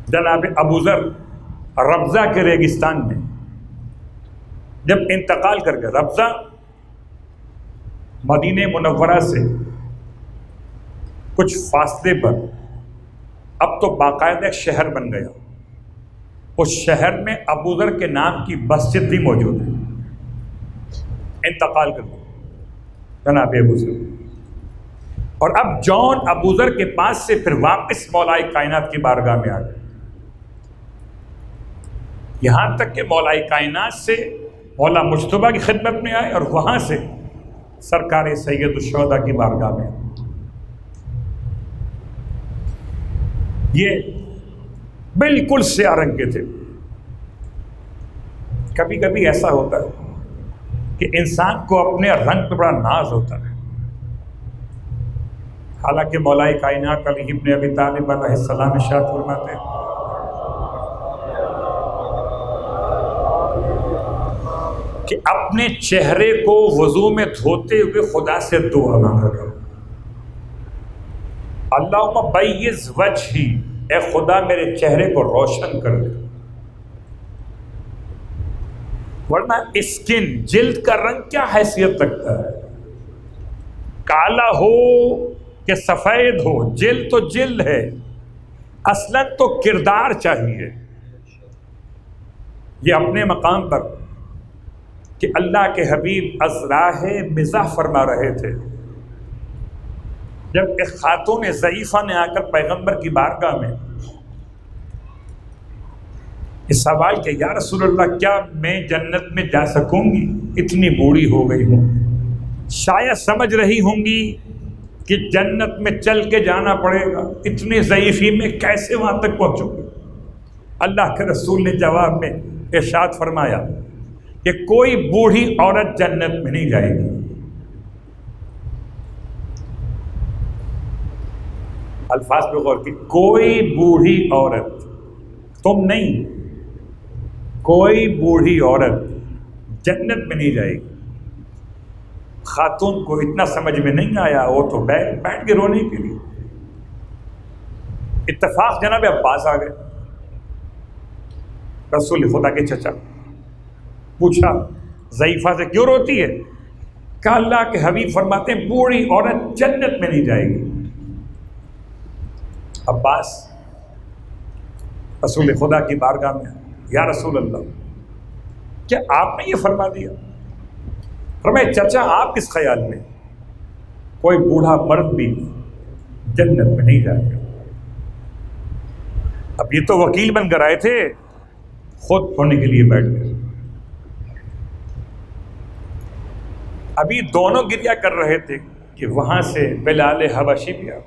جناب ابو ذر ربضہ کے ریگستان میں جب انتقال کر گئے، ربضہ مدینہ منورہ سے کچھ فاصلے پر، اب تو باقاعدہ ایک شہر بن گیا. اس شہر میں ابو ذر کے نام کی مسجد بھی موجود ہے. انتقال کر گئے جناب ابو ذر، اور اب جان ابو ذر کے پاس سے پھر واپس مولائے کائنات کی بارگاہ میں آ گئے. یہاں تک کہ مولائے کائنات سے مولا مجتبیٰ کی خدمت میں آئے اور وہاں سے سرکار سید الشہداء کی بارگاہ میں آئے. یہ بالکل سیاہ رنگ کے تھے. کبھی کبھی ایسا ہوتا ہے کہ انسان کو اپنے رنگ پہ بڑا ناز ہوتا ہے. حالانکہ مولائے کائنات علی ابن ابی طالب علیہ السلام ارشاد فرماتے ہیں کہ اپنے چہرے کو وضو میں دھوتے ہوئے خدا سے دعا مانگا کرو، اللہم بیض وجہی، اے خدا میرے چہرے کو روشن کر دے. ورنہ اسکن جلد کا رنگ کیا حیثیت رکھتا ہے؟ کالا ہو کہ سفید ہو، جلد تو جلد ہے، اصلاً تو کردار چاہیے. یہ اپنے مقام پر کہ اللہ کے حبیب از راہ مزاح فرما رہے تھے. جب ایک خاتون ضعیفہ نے آ کر پیغمبر کی بارگاہ میں اس سوال کہ یا رسول اللہ کیا میں جنت میں جا سکوں گی؟ اتنی بوڑھی ہو گئی ہوں، شاید سمجھ رہی ہوں گی کہ جنت میں چل کے جانا پڑے گا، اتنی ضعیفی میں کیسے وہاں تک پہنچوں گی؟ اللہ کے رسول نے جواب میں ارشاد فرمایا کہ کوئی بوڑھی عورت جنت میں نہیں جائے گی. الفاظ پہ غور کی، کوئی بوڑھی عورت، تم نہیں، کوئی بوڑھی عورت جنت میں نہیں جائے گی. خاتون کو اتنا سمجھ میں نہیں آیا، وہ تو بیٹھ کے رونے کے لیے. اتفاق جناب عباس آ گئے، رسول خدا کے چچا. پوچھا ضعیفہ سے کیوں روتی ہے؟ کہا اللہ کے حبیب فرماتے ہیں بوڑھی عورت جنت میں نہیں جائے گی. عباس رسول خدا کی بارگاہ میں، یا رسول اللہ کیا آپ نے یہ فرما دیا؟ فرمایا چچا آپ کس خیال میں کوئی بوڑھا مرد بھی جنت میں نہیں جائے گا۔ اب یہ تو وکیل بن کر آئے تھے، خود ہونے کے لیے بیٹھ گئے۔ ابھی دونوں گریہ کر رہے تھے کہ وہاں سے بلال حبشی بھی آ۔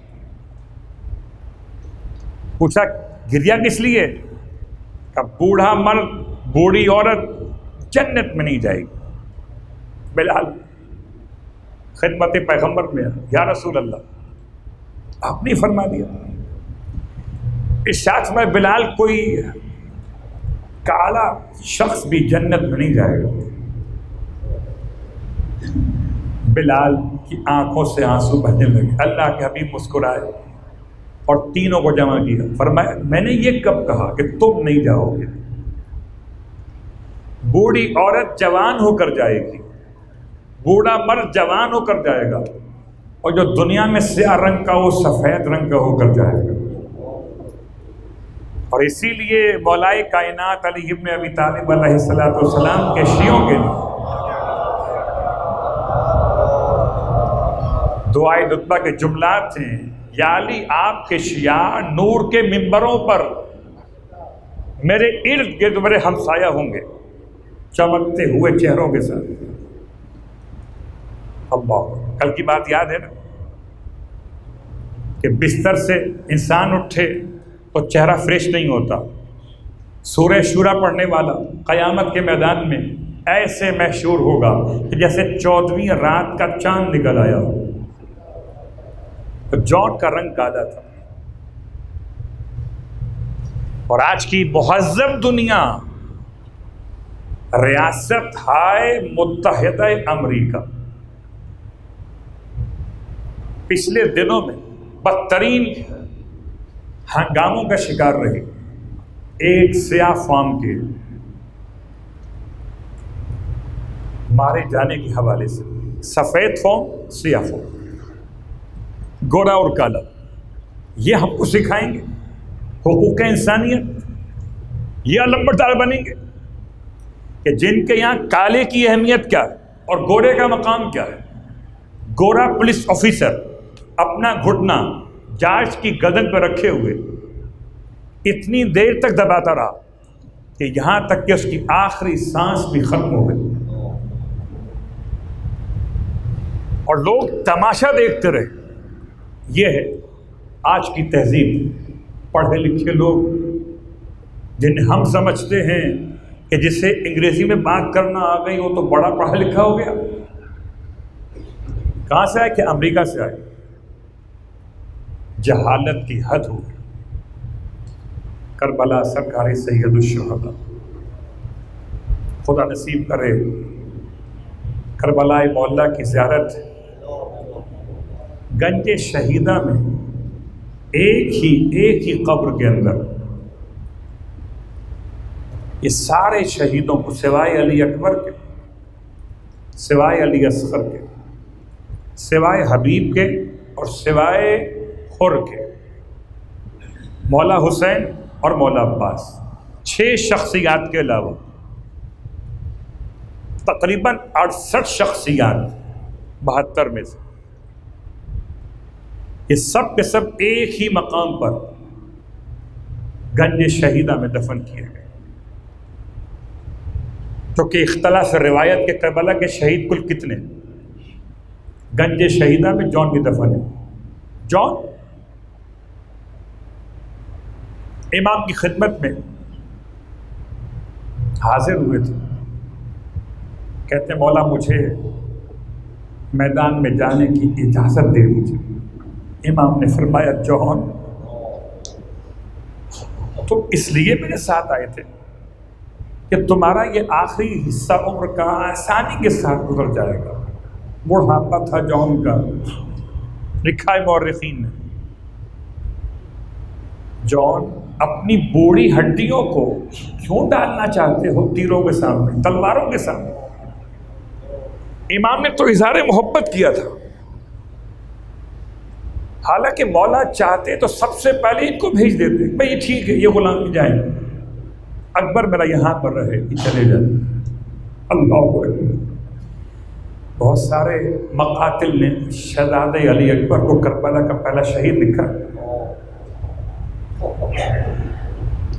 پوچھا گریہ کس لیے؟ کہ بوڑھا مرد بوڑھی عورت جنت میں نہیں جائے گی۔ بلال خدمت پیغمبر میں یا رسول اللہ آپ نے فرما دیا۔ ارشاد میں بلال کوئی کالا شخص بھی جنت میں نہیں جائے گا۔ بلال کی آنکھوں سے آنسو بہنے لگے۔ اللہ کے حبیب مسکرائے اور تینوں کو جمع کیا، فرمایا میں نے یہ کب کہا کہ تم نہیں جاؤ گے؟ بوڑھی عورت جوان ہو کر جائے گی، بوڑھا مرد جوان ہو کر جائے گا، اور جو دنیا میں سیاہ رنگ کا وہ سفید رنگ کا ہو کر جائے گا۔ اور اسی لیے مولائے کائنات علی ابن ابی طالب علیہ السلام کے شیعوں کے لیے دعائے نطبہ کے جملات ہیں، یا علی آپ کے شیعہ نور کے منبروں پر میرے ارد گرد میرے ہمسایہ ہوں گے چمکتے ہوئے چہروں کے ساتھ۔ اللہ، کل کی بات یاد ہے نا کہ بستر سے انسان اٹھے تو چہرہ فریش نہیں ہوتا۔ سورہ شورا پڑھنے والا قیامت کے میدان میں ایسے محشور ہوگا کہ جیسے 14ویں رات کا چاند نکل آیا ہو۔ تو جون کا رنگ کالا تھا، اور آج کی مہذب دنیا ریاست ہائے متحدہ امریکہ پچھلے دنوں میں بدترین ہنگاموں کا شکار رہی۔ ایک سیاہ فام کے مارے جانے کے حوالے سے، سفید فام سیاہ فام، گورا اور کالا، یہ ہم کو سکھائیں گے حقوق انسانیت؟ یہ علمبردار بنیں گے کہ جن کے یہاں کالے کی اہمیت کیا ہے اور گورے کا مقام کیا ہے؟ گورا پولیس آفیسر اپنا گھٹنا جارج کی گردن پہ رکھے ہوئے اتنی دیر تک دباتا رہا کہ یہاں تک کہ اس کی آخری سانس بھی ختم ہو گئی، اور لوگ تماشا دیکھتے رہے۔ یہ ہے آج کی تہذیب۔ پڑھے لکھے لوگ جنہیں ہم سمجھتے ہیں کہ جسے انگریزی میں بات کرنا آ گئی وہ تو بڑا پڑھا لکھا ہو گیا، کہاں سے آئے؟ کہ امریکہ سے آئے۔ جہالت کی حد ہو گئی۔ کربلا سرکار سید الشہداء، خدا نصیب کرے کربلا مولا کی زیارت۔ گنج شہیدہ میں ایک ہی قبر کے اندر یہ سارے شہیدوں کو سوائے علی اکبر کے، سوائے علی اصغر کے، سوائے حبیب کے اور سوائے حر کے، مولا حسین اور مولا عباس، 6 شخصیات کے علاوہ تقریباً 68 شخصیات 72 میں سے، یہ سب کے سب ایک ہی مقام پر گنج شہیدہ میں دفن کیے گئے۔ کیونکہ اختلاف روایت کے کربلا کے شہید کل کتنے؟ گنج شہیدہ میں جون بھی دفن ہے۔ جون امام کی خدمت میں حاضر ہوئے تھے، کہتے ہیں مولا مجھے میدان میں جانے کی اجازت دے دیجیے۔ امام نے فرمایا جون تم اس لیے میرے ساتھ آئے تھے کہ تمہارا یہ آخری حصہ عمر کا آسانی کے ساتھ گزر جائے گا۔ بڑھاپا تھا جون کا، لکھا ہے مورخین نے، جون اپنی بوڑھی ہڈیوں کو کیوں ڈالنا چاہتے ہو تیروں کے سامنے، تلواروں کے سامنے؟ امام نے تو اظہار محبت کیا تھا، حالانکہ مولا چاہتے تو سب سے پہلے ان کو بھیج دیتے، بھئی ٹھیک ہے یہ غلام بھی جائیں، اکبر میرا یہاں پر رہے، یہ چلے جائیں۔ اللہ اکبر، بہت بہت سارے مقاتل نے شہزادے علی اکبر کو کربلا کا پہلا شہید لکھا.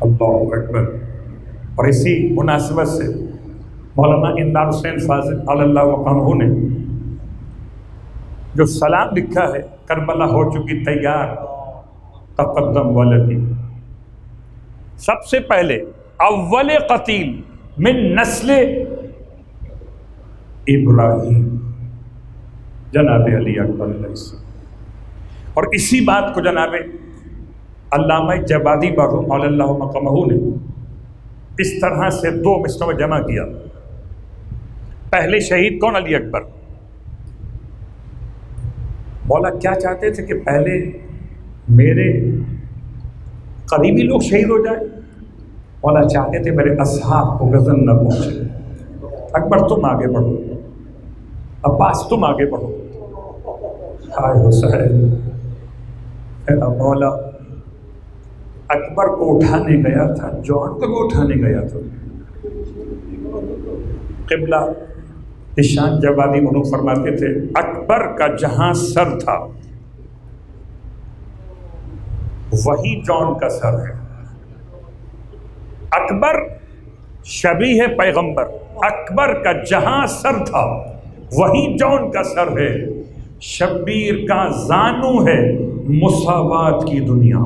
اللہ اکبر. اور اسی مناسبت سے مولانا امداد حسین فاضل علی اللہ مقامہ نے جو سلام لکھا ہے، کربلا ہو چکی تیار تقدم ولدی. سب سے پہلے اول قتیل من نسل ابراہیم جناب علی اکبر علیہ السلام. اور اسی بات کو جناب علامہ جوادی مرحوم علی اللہ مقامہ نے اس طرح سے 2 مصروں میں جمع کیا. پہلے شہید کون؟ علی اکبر. مولا کیا چاہتے تھے کہ پہلے میرے قریبی لوگ شہید ہو جائیں؟ مولا چاہتے تھے میرے اصحاب کو غزن نہ پہنچے. اکبر تم آگے بڑھو، عباس تم آگے بڑھو. ہائے حسین. مولا اکبر کو اٹھانے گیا تھا، جون کو بھی اٹھانے گیا تھا. قبلہ نشان جوادی منو فرماتے تھے اکبر کا جہاں سر تھا وہی جون کا سر ہے. اکبر شبیہ ہے پیغمبر. اکبر کا جہاں سر تھا وہی جون کا سر ہے. شبیر کا زانو ہے مساوات کی دنیا.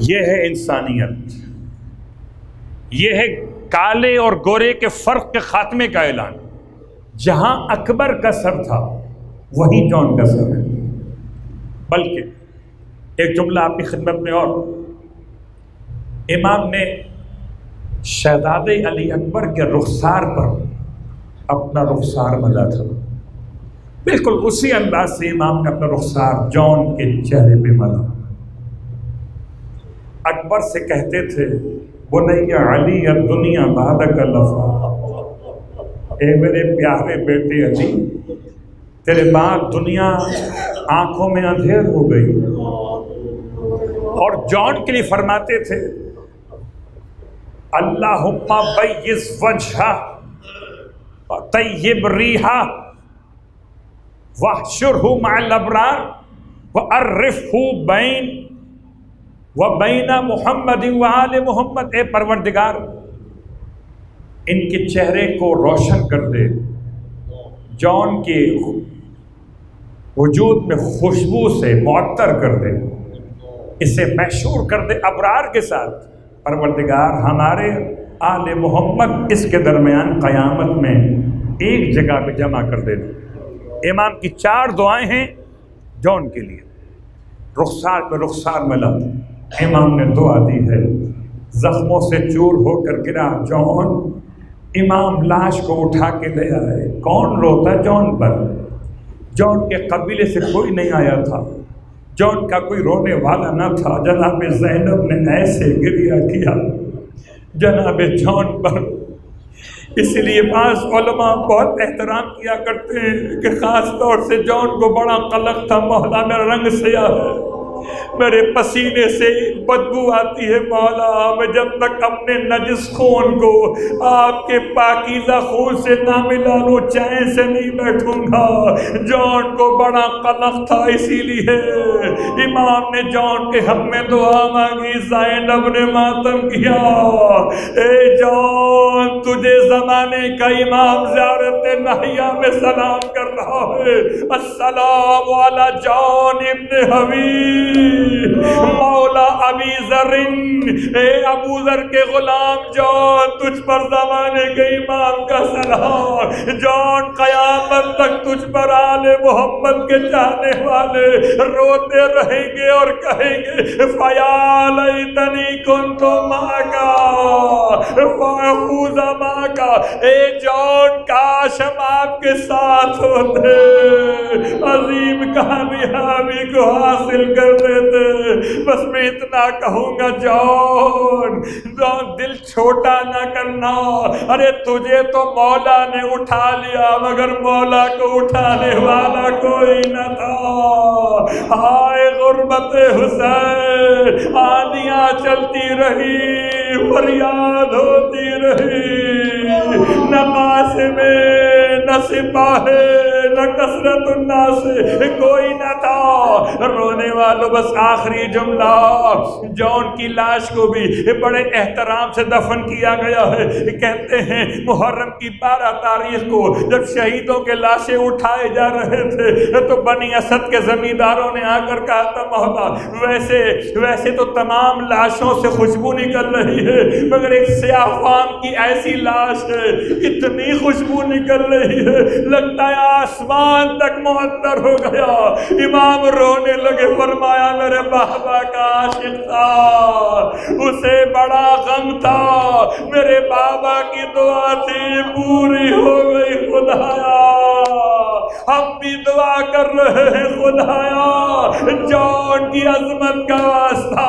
یہ ہے انسانیت، یہ ہے کالے اور گورے کے فرق کے خاتمے کا اعلان. جہاں اکبر کا سر تھا وہی جون کا سر ہے. بلکہ ایک جملہ آپ کی خدمت میں اور، امام نے شہزادے علی اکبر کے رخسار پر اپنا رخسار ملا تھا. بالکل اسی انداز سے امام نے اپنا رخسار جون کے چہرے پہ ملا. اکبر سے کہتے تھے بنی علی الدنیا بعدک لفا. اے میرے پیارے بیٹے علی، تیرے بعد دنیا آنکھوں میں اندھیر ہو گئی. اور جون کے لیے فرماتے تھے اللہم بیض وجہہ طیب ریحہ واحشرہ مع الابرار وعرفہ بین وبین محمد وآل محمد. اے پروردگار ان کے چہرے کو روشن کر دے، جون کے وجود میں خوشبو سے معطر کر دے، اسے محشور کر دے ابرار کے ساتھ. پروردگار ہمارے آل محمد اس کے درمیان قیامت میں ایک جگہ پہ جمع کر دینا. امام کی 4 دعائیں ہیں جون کے لیے. رخسار پہ رخسار ملا. امام نے دعا دی ہے زخموں سے چور ہو کر گرا جون، امام لاش کو اٹھا کے لے آئے. کون روتا جون پر؟ جون کے قبیلے سے کوئی نہیں آیا تھا، جون کا کوئی رونے والا نہ تھا. جناب زینب نے ایسے گریہ کیا جناب جون پر. اس لیے بعض علماء بہت احترام کیا کرتے ہیں کہ خاص طور سے جون کو بڑا قلق تھا، مولا میرا رنگ سیاہ ہے، میرے پسینے سے بدبو آتی ہے، مولا میں جب تک اپنے نجس خون کو آپ کے پاکیزہ خون سے نہ ملا لوں چین سے نہیں بیٹھوں گا. جون کو بڑا قلق تھا، اسی لیے امام نے جون کے حق میں دعا مانگی. زینب نے ماتم کیا، اے جون تجھے زمانے کا امام زیارت نہیہ میں سلام کر رہا ہے. السلام علی جون ابن حبیب مولا ابی ذر. اے ابو ذر کے غلام جون، تجھ پر زمانے کے امام کا سلام. جون قیامت تک تجھ پر آل محمد کے چاہنے والے روتے رہیں گے اور کہیں گے فیا لیتنی کنت معک فافوز معک. اے جون کاش ہم آپ کے ساتھ ہوتے، عظیم کامیابی کو حاصل کر دیتے. بس میں اتنا کہوں گا جون دل چھوٹا نہ کرنا. ارے تجھے تو مولا نے اٹھا لیا مگر مولا کو اٹھانے والا کوئی نہ تھا. ہائے غربت حسین، آندیاں چلتی رہی، فریاد ہوتی رہی، نقاش میں نہ سپاہے نہ کثرت الناس، کوئی نہ تھا۔ رونے والوں بس آخری جملہ، جون کی لاش کو بھی بڑے احترام سے دفن کیا گیا ہے۔ کہتے ہیں محرم کی 12 تاریخ کو جب شہیدوں کے لاشیں اٹھائے جا رہے تھے تو بنی اسد کے زمینداروں نے آ کر کہا تھا مولا ویسے تو تمام لاشوں سے خوشبو نکل رہی ہے، مگر ایک سیاہ فام کی ایسی لاش ہے، اتنی خوشبو نکل رہی ہے لگتا ہے آسمان تک معطر ہو گیا۔ امام رونے لگے، فرمایا میرے بابا کا عاشق تھا، اسے بڑا غم تھا، میرے بابا کی دعا تھی پوری ہو گئی خدایا، ہم بھی دعا کر رہے ہیں خدایا جان کی عظمت کا واسطہ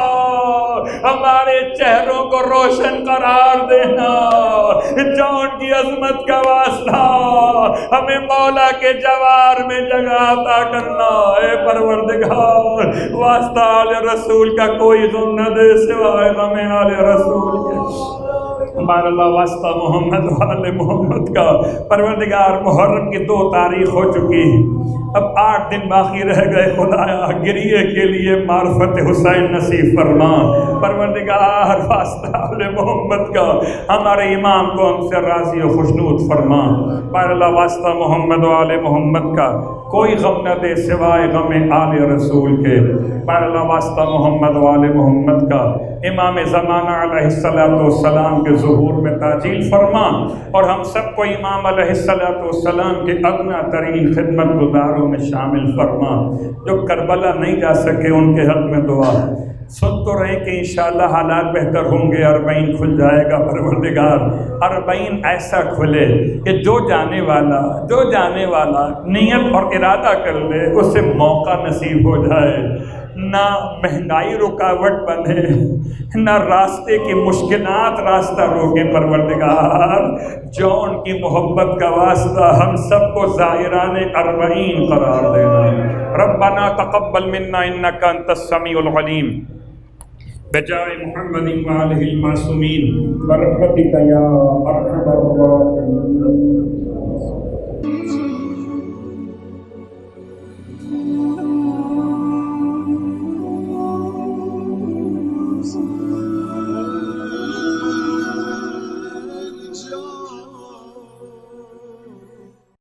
ہمارے چہروں کو روشن قرار دینا، جان کی عظمت کا واسطہ ہمیں مولا کے جوار میں جگہ عطا کرنا۔ اے پروردگار واسطہ آل رسول کا کوئی غم نہ دے سوائے غم آل رسول کے۔ ہمارا اللہ واسطہ محمد والے محمد کا۔ پروردگار محرم کی 2 تاریخ ہو چکی، اب 8 دن باقی رہ گئے، خدایا گریے کے لیے معرفت حسین نصیب فرما۔ پروردگار واسطہ والے محمد کا ہمارے امام کو ہم سے راضی و خوشنود فرما۔ پر اللہ واسطہ محمد والے محمد کا کوئی غم نہ دے سوائے غم آل رسول کے۔ پر اللہ واسطہ محمد والے محمد کا امام زمانہ علیہ السلام کے ظہور میں تعجیل فرما، اور ہم سب کو امام علیہ السلام کے ادنیٰ ترین خدمت گزاروں میں شامل فرما۔ جو کربلا نہیں جا سکے ان کے حق میں دعا، سن تو رہے کہ انشاءاللہ حالات بہتر ہوں گے، 40 کھل جائے گا۔ پروردگار 40 ایسا کھلے کہ جو جانے والا نیت اور ارادہ کر لے اسے موقع نصیب ہو جائے، نہ مہنگائی رکاوٹ بنے، نہ راستے کی مشکلات راستہ روکے۔ پروردگار جون کی محبت کا واسطہ ہم سب کو زائران 40 قرار دینا۔ ربنا تقبل منا انک انت السمیع العلیم، بجائے محمد وآلہ المعصومین برحمتک یا ارحم الراحمین۔